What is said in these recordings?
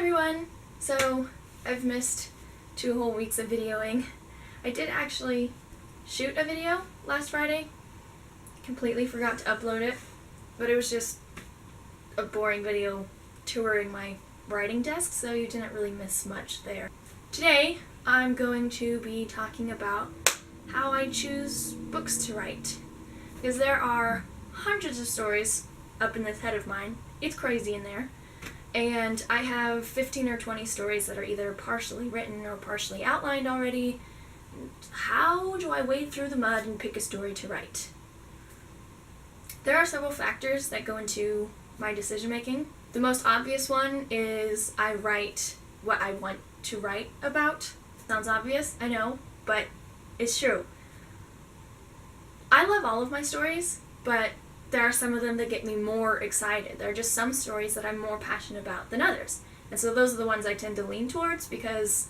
everyone! So, I've missed 2 whole weeks of videoing. I did actually shoot a video last Friday. Completely forgot to upload it, but it was just a boring video touring my writing desk, so you didn't really miss much there. Today, I'm going to be talking about how I choose books to write. Because there are hundreds of stories up in this head of mine. It's crazy in there. And I have 15 or 20 stories that are either partially written or partially outlined already. How do I wade through the mud and pick a story to write? There are several factors that go into my decision making. The most obvious one is I write what I want to write about. Sounds obvious, I know, but it's true. I love all of my stories, but there are some of them that get me more excited. There are just some stories that I'm more passionate about than others. And so those are the ones I tend to lean towards because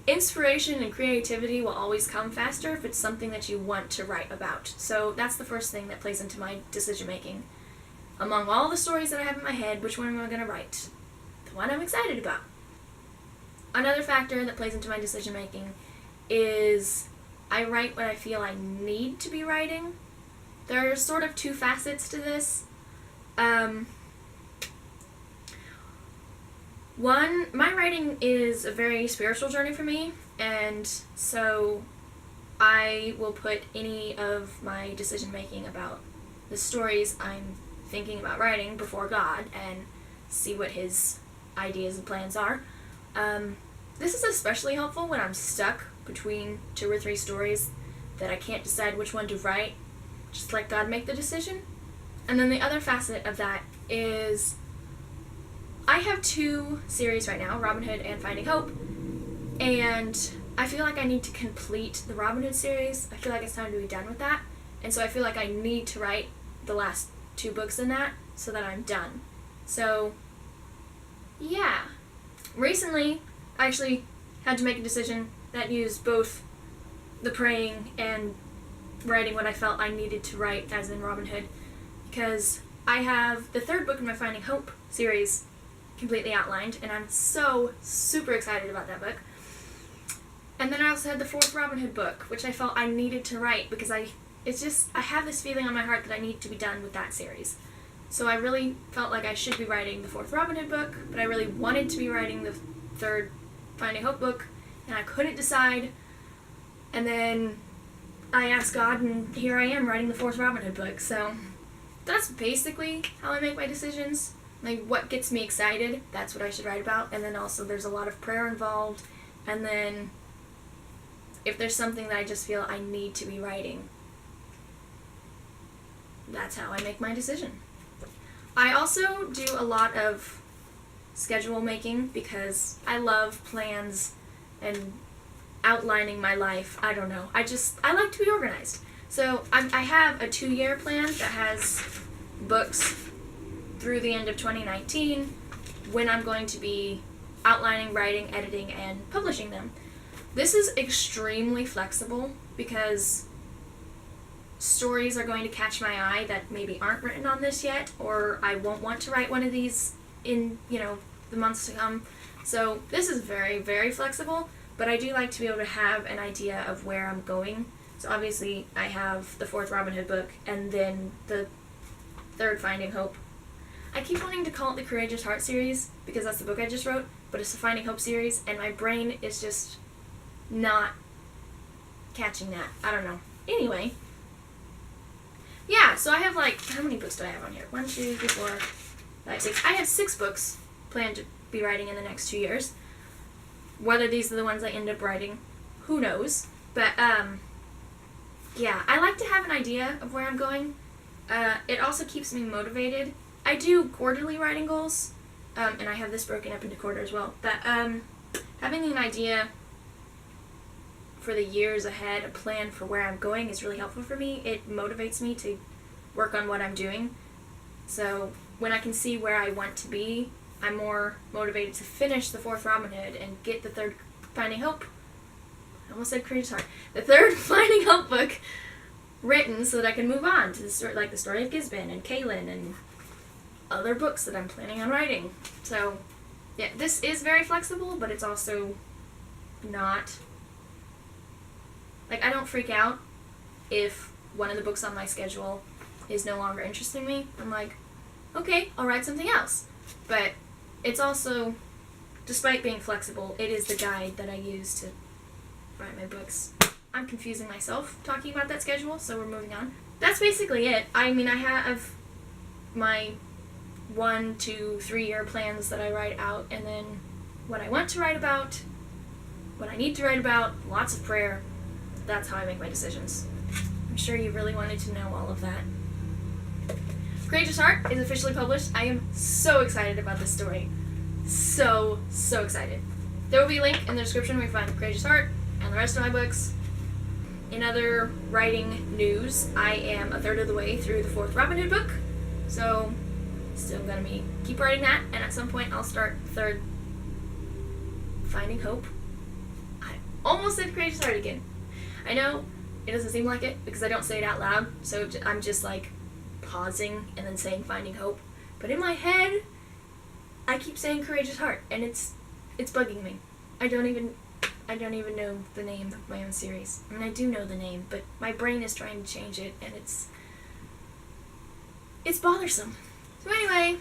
inspiration and creativity will always come faster if it's something that you want to write about. So that's the first thing that plays into my decision making. Among all the stories that I have in my head, which one am I going to write? The one I'm excited about. Another factor that plays into my decision making is I write what I feel I need to be writing. There are sort of 2 facets to this. One, my writing is a very spiritual journey for me, and so I will put any of my decision making about the stories I'm thinking about writing before God and see what His ideas and plans are. This is especially helpful when I'm stuck between 2 or 3 stories that I can't decide which one to write. Just let God make the decision. And then the other facet of that is I have 2 series right now, Robin Hood and Finding Hope, and I feel like I need to complete the Robin Hood series. I feel like it's time to be done with that, and so I feel like I need to write the last 2 books in that so that I'm done. So, yeah. Recently, I actually had to make a decision that used both the praying and writing what I felt I needed to write, as in Robin Hood, because I have the 3rd book in my Finding Hope series completely outlined, and I'm so super excited about that book. And then I also had the 4th Robin Hood book, which I felt I needed to write because I have this feeling on my heart that I need to be done with that series. So I really felt like I should be writing the 4th Robin Hood book, but I really wanted to be writing the 3rd Finding Hope book, and I couldn't decide. And then I asked God, and here I am writing the 4th Robin Hood book. So that's basically how I make my decisions. Like, what gets me excited, that's what I should write about. And then also there's a lot of prayer involved. And then if there's something that I just feel I need to be writing, that's how I make my decision. I also do a lot of schedule making because I love plans and outlining my life. I don't know. I like to be organized. So I have a 2-year plan that has books through the end of 2019 when I'm going to be outlining, writing, editing, and publishing them. This is extremely flexible because stories are going to catch my eye that maybe aren't written on this yet, or I won't want to write one of these in, the months to come. So this is very, very flexible, but I do like to be able to have an idea of where I'm going. So obviously I have the 4th Robin Hood book and then the 3rd Finding Hope. I keep wanting to call it the Courageous Heart series because that's the book I just wrote, but it's the Finding Hope series, and my brain is just not catching that. I don't know. Anyway. Yeah, so I have how many books do I have on here? 1, 2, 3, 4, 5, 6. I have 6 books planned to be writing in the next 2 years. Whether these are the ones I end up writing, who knows? But, yeah, I like to have an idea of where I'm going. It also keeps me motivated. I do quarterly writing goals, and I have this broken up into quarter as well. But having an idea for the years ahead, a plan for where I'm going, is really helpful for me. It motivates me to work on what I'm doing. So when I can see where I want to be, I'm more motivated to finish the 4th Robin Hood and get the 3rd Finding Hope. I almost said Courageous Heart. The 3rd Finding Hope book written so that I can move on to the story, like the story of Gisbin and Kaylin and other books that I'm planning on writing. So Yeah, this is very flexible, but it's also not. Like, I don't freak out if one of the books on my schedule is no longer interesting me. I'm like, okay, I'll write something else. But it's also, despite being flexible, it is the guide that I use to write my books. I'm confusing myself talking about that schedule, so we're moving on. That's basically it. I mean, I have my 1, 2, 3 year plans that I write out, and then what I want to write about, what I need to write about, lots of prayer. That's how I make my decisions. I'm sure you really wanted to know all of that. Courageous Heart is officially published. I am so excited about this story. So excited. There will be a link in the description where you find Courageous Heart and the rest of my books. In other writing news, I am a third of the way through the 4th Robin Hood book. So, still gonna keep writing that, and at some point I'll start the 3rd Finding Hope. I almost said Courageous Heart again. I know it doesn't seem like it because I don't say it out loud, so I'm just like pausing and then saying Finding Hope. But in my head, I keep saying Courageous Heart, and it's bugging me. I don't even know the name of my own series. I mean, I do know the name, but my brain is trying to change it, and it's bothersome. So anyway,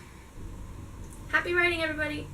happy writing, everybody.